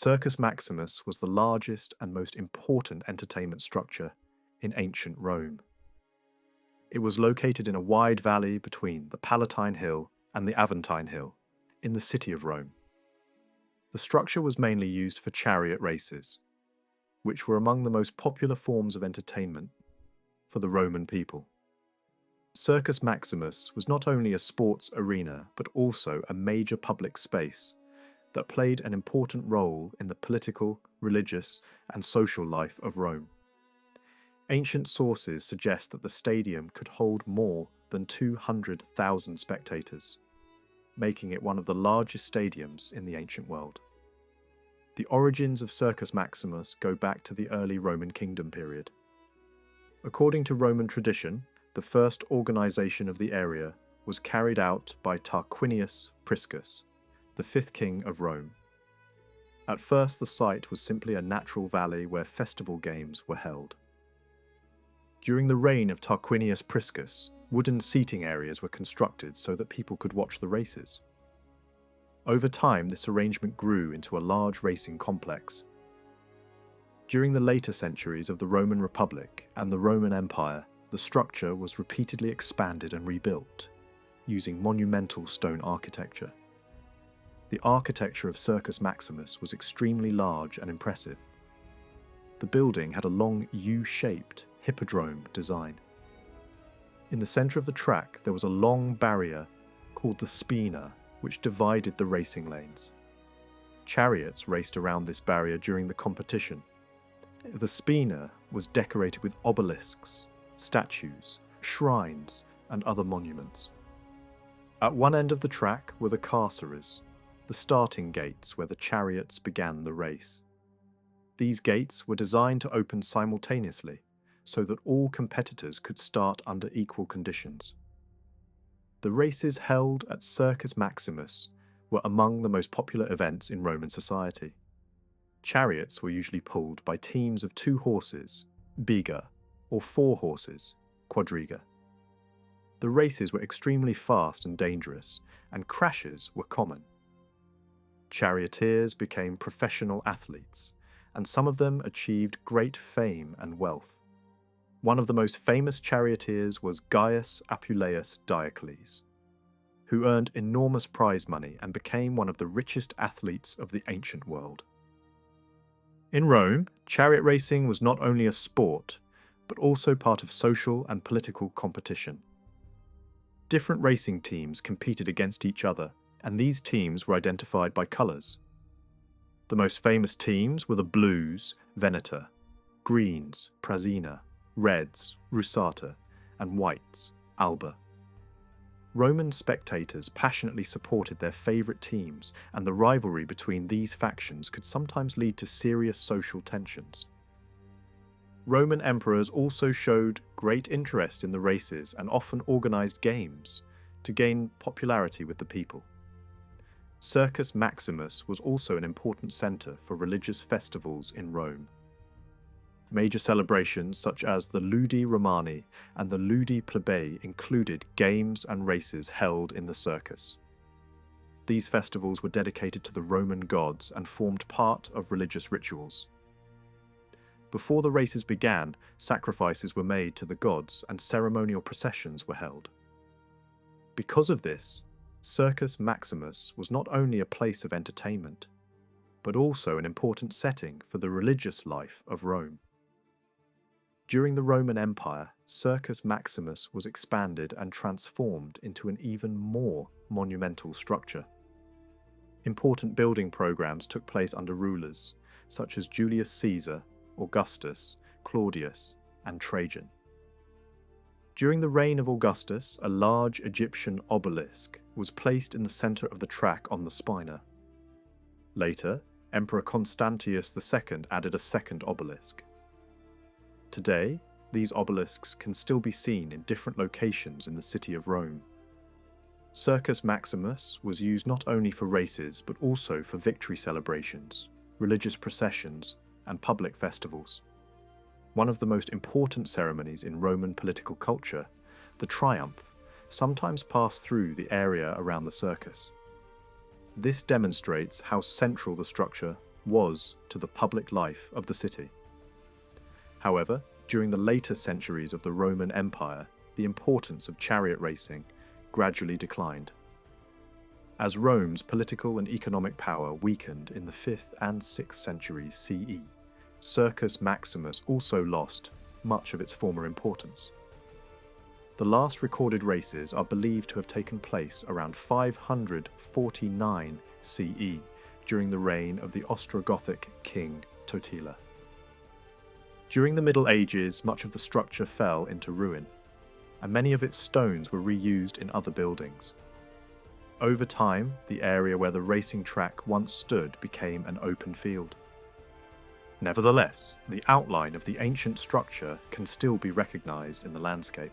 Circus Maximus was the largest and most important entertainment structure in ancient Rome. It was located in a wide valley between the Palatine Hill and the Aventine Hill, in the city of Rome. The structure was mainly used for chariot races, which were among the most popular forms of entertainment for the Roman people. Circus Maximus was not only a sports arena, but also a major public space that played an important role in the political, religious, and social life of Rome. Ancient sources suggest that the stadium could hold more than 200,000 spectators, making it one of the largest stadiums in the ancient world. The origins of Circus Maximus go back to the early Roman kingdom period. According to Roman tradition, the first organization of the area was carried out by Tarquinius Priscus, the fifth king of Rome. At first, the site was simply a natural valley where festival games were held. During the reign of Tarquinius Priscus, wooden seating areas were constructed so that people could watch the races. Over time, this arrangement grew into a large racing complex. During the later centuries of the Roman Republic and the Roman Empire, the structure was repeatedly expanded and rebuilt, using monumental stone architecture. The architecture of Circus Maximus was extremely large and impressive. The building had a long U-shaped hippodrome design. In the center of the track, there was a long barrier called the spina, which divided the racing lanes. Chariots raced around this barrier during the competition. The spina was decorated with obelisks, statues, shrines, and other monuments. At one end of the track were the carceres, the starting gates where the chariots began the race. These gates were designed to open simultaneously, so that all competitors could start under equal conditions. The races held at Circus Maximus were among the most popular events in Roman society. Chariots were usually pulled by teams of 2 horses, biga, or 4 horses, quadriga. The races were extremely fast and dangerous, and crashes were common. Charioteers became professional athletes, and some of them achieved great fame and wealth. One of the most famous charioteers was Gaius Apuleius Diocles, who earned enormous prize money and became one of the richest athletes of the ancient world. In Rome, chariot racing was not only a sport, but also part of social and political competition. Different racing teams competed against each other, and these teams were identified by colours. The most famous teams were the blues, Veneta, greens, Praesina, reds, Russata, and whites, Alba. Roman spectators passionately supported their favourite teams, and the rivalry between these factions could sometimes lead to serious social tensions. Roman emperors also showed great interest in the races and often organised games to gain popularity with the people. Circus Maximus was also an important centre for religious festivals in Rome. Major celebrations such as the Ludi Romani and the Ludi Plebei included games and races held in the circus. These festivals were dedicated to the Roman gods and formed part of religious rituals. Before the races began, sacrifices were made to the gods and ceremonial processions were held. Because of this, Circus Maximus was not only a place of entertainment, but also an important setting for the religious life of Rome. During the Roman Empire, Circus Maximus was expanded and transformed into an even more monumental structure. Important building programs took place under rulers such as Julius Caesar, Augustus, Claudius, and Trajan. During the reign of Augustus, a large Egyptian obelisk was placed in the center of the track on the spina. Later, Emperor Constantius II added a second obelisk. Today, these obelisks can still be seen in different locations in the city of Rome. Circus Maximus was used not only for races but also for victory celebrations, religious processions, and public festivals. One of the most important ceremonies in Roman political culture, the triumph, sometimes passed through the area around the circus. This demonstrates how central the structure was to the public life of the city. However, during the later centuries of the Roman Empire, the importance of chariot racing gradually declined. As Rome's political and economic power weakened in the 5th and 6th centuries CE, Circus Maximus also lost much of its former importance. The last recorded races are believed to have taken place around 549 CE, during the reign of the Ostrogothic king Totila. During the Middle Ages, much of the structure fell into ruin, and many of its stones were reused in other buildings. Over time, the area where the racing track once stood became an open field. Nevertheless, the outline of the ancient structure can still be recognized in the landscape.